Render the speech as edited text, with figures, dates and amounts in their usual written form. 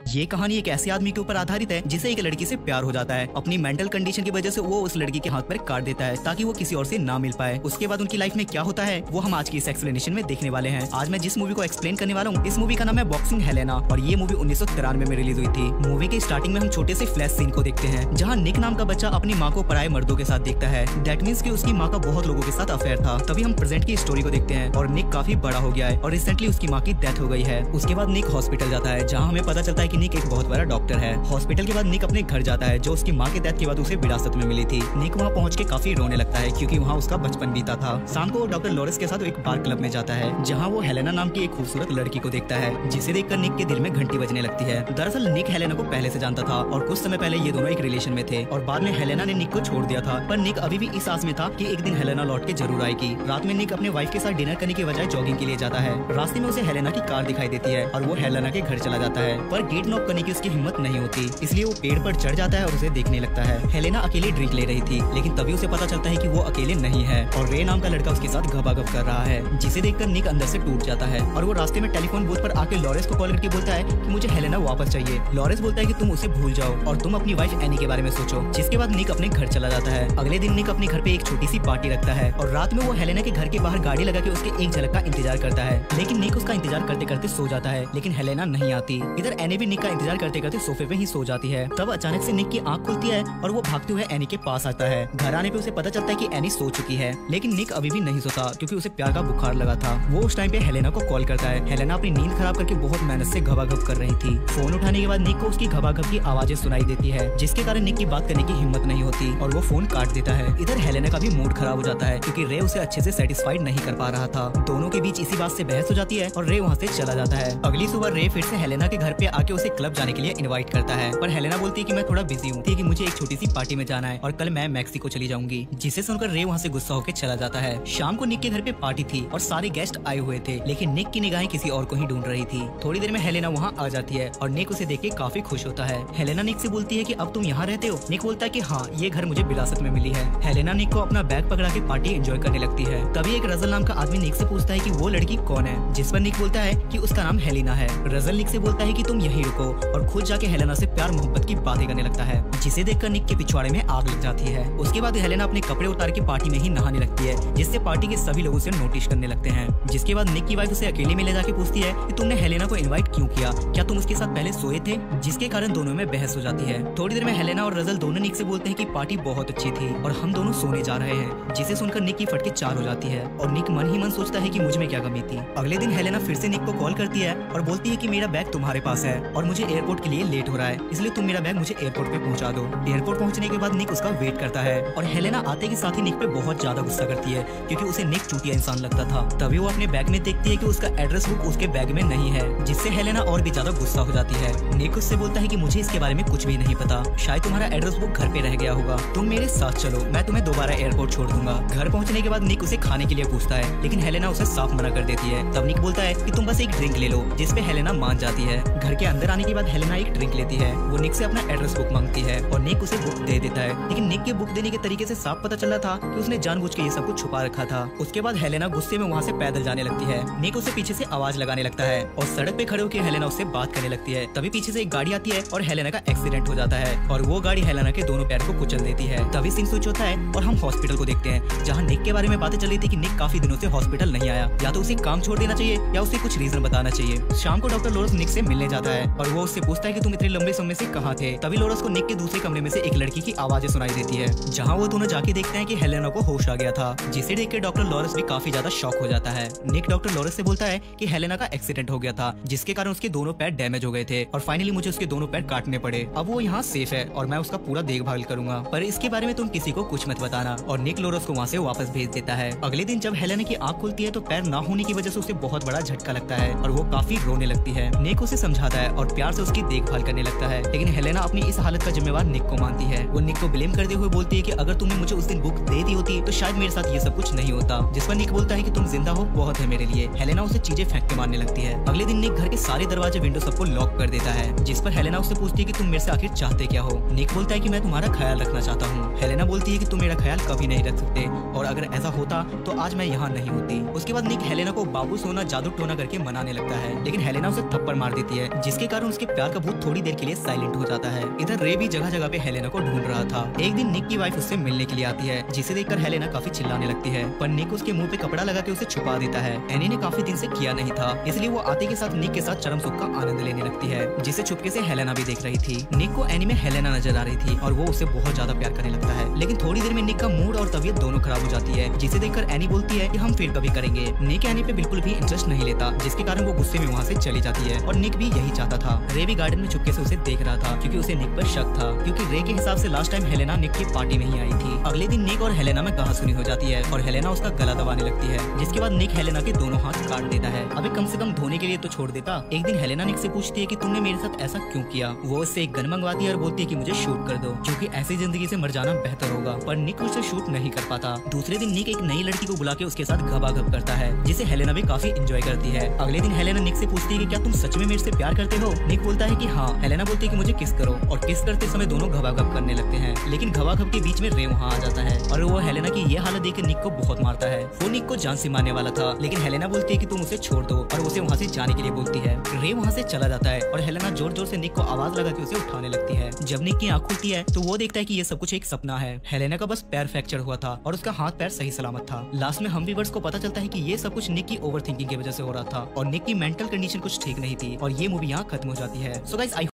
ये कहानी एक ऐसे आदमी के ऊपर आधारित है जिसे एक लड़की से प्यार हो जाता है। अपनी मेंटल कंडीशन की वजह से वो उस लड़की के हाथ पर काट देता है ताकि वो किसी और से ना मिल पाए। उसके बाद उनकी लाइफ में क्या होता है वो हम आज की इस एक्सप्लेनेशन में देखने वाले हैं। आज मैं जिस मूवी को एक्सप्लेन करने वाला हूँ इस मूवी का नाम है बॉक्सिंग हेलेना और ये मूवी 1993 में रिलीज हुई थी। मूवी के स्टार्टिंग में हम छोटे से फ्लैश सीन को देखते हैं जहाँ निक नाम का बच्चा अपनी माँ को पराये मर्दों के साथ देखता है। दैट मीन्स कि उसकी माँ का बहुत लोगों के साथ अफेयर था। तभी हम प्रेजेंट की स्टोरी को देखते हैं और निक काफी बड़ा हो गया है और रिसेंटली उसकी माँ की डेथ हो गई है। उसके बाद निक हॉस्पिटल जाता है जहाँ हमें पता चलता है कि निक एक बहुत बड़ा डॉक्टर है। हॉस्पिटल के बाद निक अपने घर जाता है जो उसकी माँ के डेथ के बाद उसे विरासत में मिली थी। निक वहाँ पहुँच के काफी रोने लगता है क्योंकि वहाँ उसका बचपन बीता था। शाम को डॉक्टर लॉरेंस के साथ एक बार क्लब में जाता है जहाँ वो हेलेना नाम की एक खूबसूरत लड़की को देखता है जिसे देखकर निक के दिल में घंटी बजने लगती है। दरअसल निक हेलेना को पहले से जानता था और कुछ समय पहले ये दोनों एक रिलेशन में थे और बाद में हेलेना ने निक को छोड़ दिया था। पर निक अभी भी इस आस में था कि एक दिन हेलेना लौट के जरूर आएगी। रात में निक अपने वाइफ के साथ डिनर करने की बजाय जॉगिंग के लिए जाता है। रास्ते में उसे हेलेना की कार दिखाई देती है और वो हेलेना के घर चला जाता है पर गेट नॉक करने की उसकी हिम्मत नहीं होती, इसलिए वो पेड़ पर चढ़ जाता है और उसे देखने लगता है। हेलेना अकेले ड्रिंक ले रही थी लेकिन तभी उसे पता चलता है कि वो अकेले नहीं है और रे नाम का लड़का उसके साथ घबाघब कर रहा है जिसे देखकर निक अंदर से टूट जाता है और वो रास्ते में टेलीफोन बूथ पर आके लॉरेंस को कॉल करके बोलता है कि मुझे हेलेना वापस चाहिए। लॉरेंस बोलता है कि तुम उसे भूल जाओ और तुम अपनी वाइफ एनी के बारे में सोचो। जिसके बाद निक अपने घर चला जाता है। अगले दिन निक अपने घर पे एक छोटी सी पार्टी रखता है और रात में वो हेलेना के घर के बाहर गाड़ी लगा के उसके एक झलक का इंतजार करता है लेकिन निक उसका इंतजार करते करते सो जाता है लेकिन हेलेना नहीं आती। इधर एनी भी निक का इंतजार करते करते सोफे पे ही सो जाती है। तब अचानक से निक की आंख खुलती है और वो भागते हुए एनी के पास आता है। घर आने पे उसे पता चलता है कि एनी सो चुकी है लेकिन निक अभी भी नहीं सोता क्योंकि उसे प्यार का बुखार लगा था। वो उस टाइम पे हेलेना को कॉल करता है। हेलेना अपनी नींद खराब करके बहुत मेहनत से घबाघब कर रही थी। फोन उठाने के बाद निक को उसकी घबाघब की आवाजें सुनाई देती है जिसके कारण निक की बात करने की हिम्मत नहीं होती और वो फोन काट देता है। इधर हेलेना का भी मूड खराब हो जाता है क्योंकि रे उसे अच्छे से सेटिस्फाइड नहीं कर पा रहा था। दोनों के बीच इसी बात से बहस हो जाती है और रे वहाँ से चला जाता है। अगली सुबह रे फिर से हेलेना के घर पे आके उसे क्लब जाने के लिए इनवाइट करता है पर हेलेना बोलती है कि मैं थोड़ा बिजी हूँ कि मुझे एक छोटी सी पार्टी में जाना है और कल मैं मैक्सिको चली जाऊंगी। जिसे सुनकर रे वहाँ से गुस्सा होकर चला जाता है। शाम को निक के घर पे पार्टी थी और सारे गेस्ट आए हुए थे लेकिन निक की निगाहें किसी और को ही ढूंढ रही थी। थोड़ी देर में हेलेना वहाँ आ जाती है और निक उसे देख के काफी खुश होता है। हेलेना निक से बोलती है कि अब तुम यहाँ रहते हो। निक बोलता है कि हाँ, ये घर मुझे विरासत में मिली है। हेलेना निक को अपना बैग पकड़ा के पार्टी एंजॉय करने लगती है। तभी एक रजल नाम का आदमी निक से पूछता है कि वो लड़की कौन है, जिस पर निक बोलता है कि उसका नाम हेलेना है। रजल निक से बोलता है कि तुम यहीं रुको और खुद जाके हेलेना से प्यार मोहब्बत की बातें करने लगता है जिसे देखकर निक के पिछवाड़े में आग लग जाती है। उसके बाद हेलेना अपने कपड़े उतार के पार्टी में ही नहाने लगती है जिससे पार्टी के सभी लोग उसे नोटिस करने लगते हैं। जिसके बाद निक की वाइफ उसे अकेले में ले जाके पूछती है कि तुमने हेलेना को इनवाइट क्यों किया, क्या तुम उसके साथ पहले सोए थे, जिसके कारण दोनों में बहस हो जाती है। थोड़ी देर में हेलेना और रजल दोनों निक से बोलते हैं कि पार्टी बहुत अच्छी थी और हम दोनों सोने जा रहे हैं, जिसे सुनकर निक की फटके चार हो जाती है और निक मन ही मन सोचता है कि मुझ में क्या कमी थी। अगले दिन हेलेना फिर से निक को कॉल करती है और बोलती है कि मेरा बैग तुम्हारे पास है और मुझे एयरपोर्ट के लिए लेट हो रहा है, इसलिए तुम मेरा बैग मुझे एयरपोर्ट पे पहुंचा दो। एयरपोर्ट पहुंचने के बाद निक उसका वेट करता है और हेलेना आते के साथ ही निक पे बहुत ज्यादा गुस्सा करती है क्योंकि उसे निक चूतिया इंसान लगता था। तभी वो अपने बैग में देखती है कि उसका एड्रेस बुक उसके बैग में नहीं है जिससे हेलेना और भी ज्यादा गुस्सा हो जाती है। निक उससे बोलता है कि मुझे इसके बारे में कुछ भी नहीं पता, शायद तुम्हारा एड्रेस बुक घर पे रह गया होगा, तुम मेरे साथ चलो, मैं तुम्हें दोबारा एयरपोर्ट छोड़ दूंगा। घर पहुंचने के बाद निक उसे खाने के लिए पूछता है लेकिन हेलेना उसे साफ मना कर देती है। तब निक बोलता है कि तुम बस एक ड्रिंक ले लो, जिसपे हेलेना मान जाती है। घर के अंदर आने के बाद हेलेना एक ड्रिंक लेती है। वो निक से अपना एड्रेस बुक मांगती है और निक उसे बुक दे देता है लेकिन निक के बुक देने के तरीके से साफ पता चला था कि उसने जानबूझ के ये सब कुछ छुपा रखा था। उसके बाद हेलेना गुस्से में वहाँ से पैदल जाने लगती है। निक उसे पीछे से आवाज लगाने लगता है और सड़क पे खड़े होकर हेलेना उससे बात करने लगती है। तभी पीछे से एक गाड़ी आती है और हेलेना का एक्सीडेंट हो जाता है और वो गाड़ी हेलेना के दोनों पैर को कुचल देती है। तभी सीन स्विच होता है और हम हॉस्पिटल को देखते हैं जहाँ निक के बारे में बातें चल रही थी कि निक काफी दिनों से हॉस्पिटल नहीं आया, या तो उसे काम छोड़ देना चाहिए या उसे कुछ रीजन बताना चाहिए। शाम को डॉक्टर लॉरेंस निक से मिलने जाता है और वो उससे पूछता है कि तुम इतने लंबे समय से कहाँ थे। तभी लॉरेंस को निक के दूसरे कमरे में से एक लड़की की आवाजें सुनाई देती है जहाँ वो दोनों जाके देखते हैं कि हेलेना को होश आ गया था, जिसे देख के डॉक्टर लॉरेंस भी काफी ज्यादा शॉक हो जाता है। निक डॉक्टर लॉरेंस से बोलता है कि हेलेना का एक्सीडेंट हो गया था जिसके कारण उसके दोनों पैर डैमेज हो गए थे और फाइनली मुझे उसके दोनों पैर काटने पड़े। अब वो यहाँ सेफ है और मैं उसका पूरा देखभाल करूंगा, पर इसके बारे में तुम किसी को कुछ मत बताना। और निक लॉरेंस को वहाँ से वापस भेज देता है। अगले दिन जब हेलेना की आंख खुलती है तो पैर ना होने की वजह से उसे बहुत बड़ा झटका लगता है और वो काफी रोने लगती है। निक उसे समझाता है और प्यार से उसकी देखभाल करने लगता है लेकिन हेलेना अपनी इस हालत का जिम्मेवार निक को मानती है। वो निक को ब्लेम करते हुए बोलती है कि अगर तुमने मुझे उस दिन बुक दे दी होती तो शायद मेरे साथ ये सब कुछ नहीं होता। जिस पर निक बोलता है कि तुम जिंदा हो बहुत है मेरे लिए। हेलेना उसे चीजें फेंक के मारने लगती है। अगले दिन निक घर के सारे दरवाजे विंडो सबको लॉक कर देता है जिस पर हेलेना उससे पूछती है कि तुम मेरे से आखिर चाहते क्या हो। निक बोलता है कि मैं तुम्हारा ख्याल रखना चाहता हूँ। हेलेना बोलती है कि तुम मेरा ख्याल कभी नहीं रख सकते और अगर ऐसा होता तो आज मैं यहाँ नहीं होती। उसके बाद निक हेलेना को बाबू सोना जादू टोना करके मनाने लगता है लेकिन हेलेना उसे थप्पड़ मार देती है जिसके कारण उसके प्यार का भूत थोड़ी देर के लिए साइलेंट हो जाता है। इधर रे भी जगह जगह पे हेलेना को ढूंढ रहा था। एक दिन निक की वाइफ उससे मिलने के लिए आती है, जिसे देखकर हेलेना काफी चिल्लाने लगती है, पर निक उसके मुंह पे कपड़ा लगा के उसे छुपा देता है। एनी ने काफी दिन से किया नहीं था, इसलिए वो आते के साथ निक के साथ चरम सुख का आनंद लेने लगती है, जिसे चुपके से हेलेना भी देख रही थी। निक को एनी में हेलेना नजर आ रही थी और वो उसे बहुत ज्यादा प्यार करने लगता है। लेकिन थोड़ी देर में निक का मूड और तबीयत दोनों खराब हो जाती है, जिसे देखकर एनी बोलती है कि हम फिर कभी करेंगे। निक एनी पे बिल्कुल भी इंटरेस्ट नहीं लेता, जिसके कारण वो गुस्से में वहाँ से चली जाती है और निक भी यही चाहता था। रे भी गार्डन में चुपके से उसे देख रहा था, क्योंकि उसे निक पर शक था, क्योंकि रे के हिसाब से लास्ट टाइम हेलेना निक की पार्टी में ही आई थी। अगले दिन निक और हेलेना में कहासुनी हो जाती है और हेलेना उसका गला दबाने लगती है, जिसके बाद निक हेलेना के दोनों हाथ काट देता है। अबे कम से कम धोने के लिए तो छोड़ देता। एक दिन हेलेना निक से पूछती है कि तुमने मेरे साथ ऐसा क्यों किया। वो उससे एक गन मंगवाती है और बोलती है कि मुझे शूट कर दो, क्योंकि ऐसी जिंदगी से मर जाना बेहतर होगा, पर निक उसे शूट नहीं कर पाता। दूसरे दिन निक एक नई लड़की को बुला के उसके साथ घबाघब करता है, जिसे हेलेना भी काफी एंजॉय करती है। अगले दिन हेलेना निक से पूछती है कि क्या तुम सच में मेरे से प्यार करते हो। निक बोलता है कि हाँ। हेलेना बोलती है कि मुझे किस करो, और किस करते समय दोनों घबाघब करने लगते हैं। लेकिन घबाघब के बीच में रे वहाँ आ जाता है और वो हेलेना की ये हालत देख निक को बहुत मारता है। वो निक को जान से मारने वाला था, लेकिन हेलेना बोलती है कि तुम उसे छोड़ दो और उसे वहाँ से जाने के लिए बोलती है। रे वहाँ से चला जाता है और हेलेना जोर जोर से निक को आवाज लगा के उसे उठाने लगती है। जब निक की आँख खुलती है तो वो देखता है कि ये सब कुछ एक सपना है। हेलेना का बस पैर फ्रैक्चर हुआ था और उसका हाथ पैर सही सलामत था। लास्ट में हम व्यूअर्स को पता चलता है कि ये सब कुछ निक की ओवर थिंकिंग की वजह से हो रहा था और निक की मेंटल कंडीशन कुछ ठीक नहीं थी और ये मूवी यहाँ खत्म हो जाती है। So guys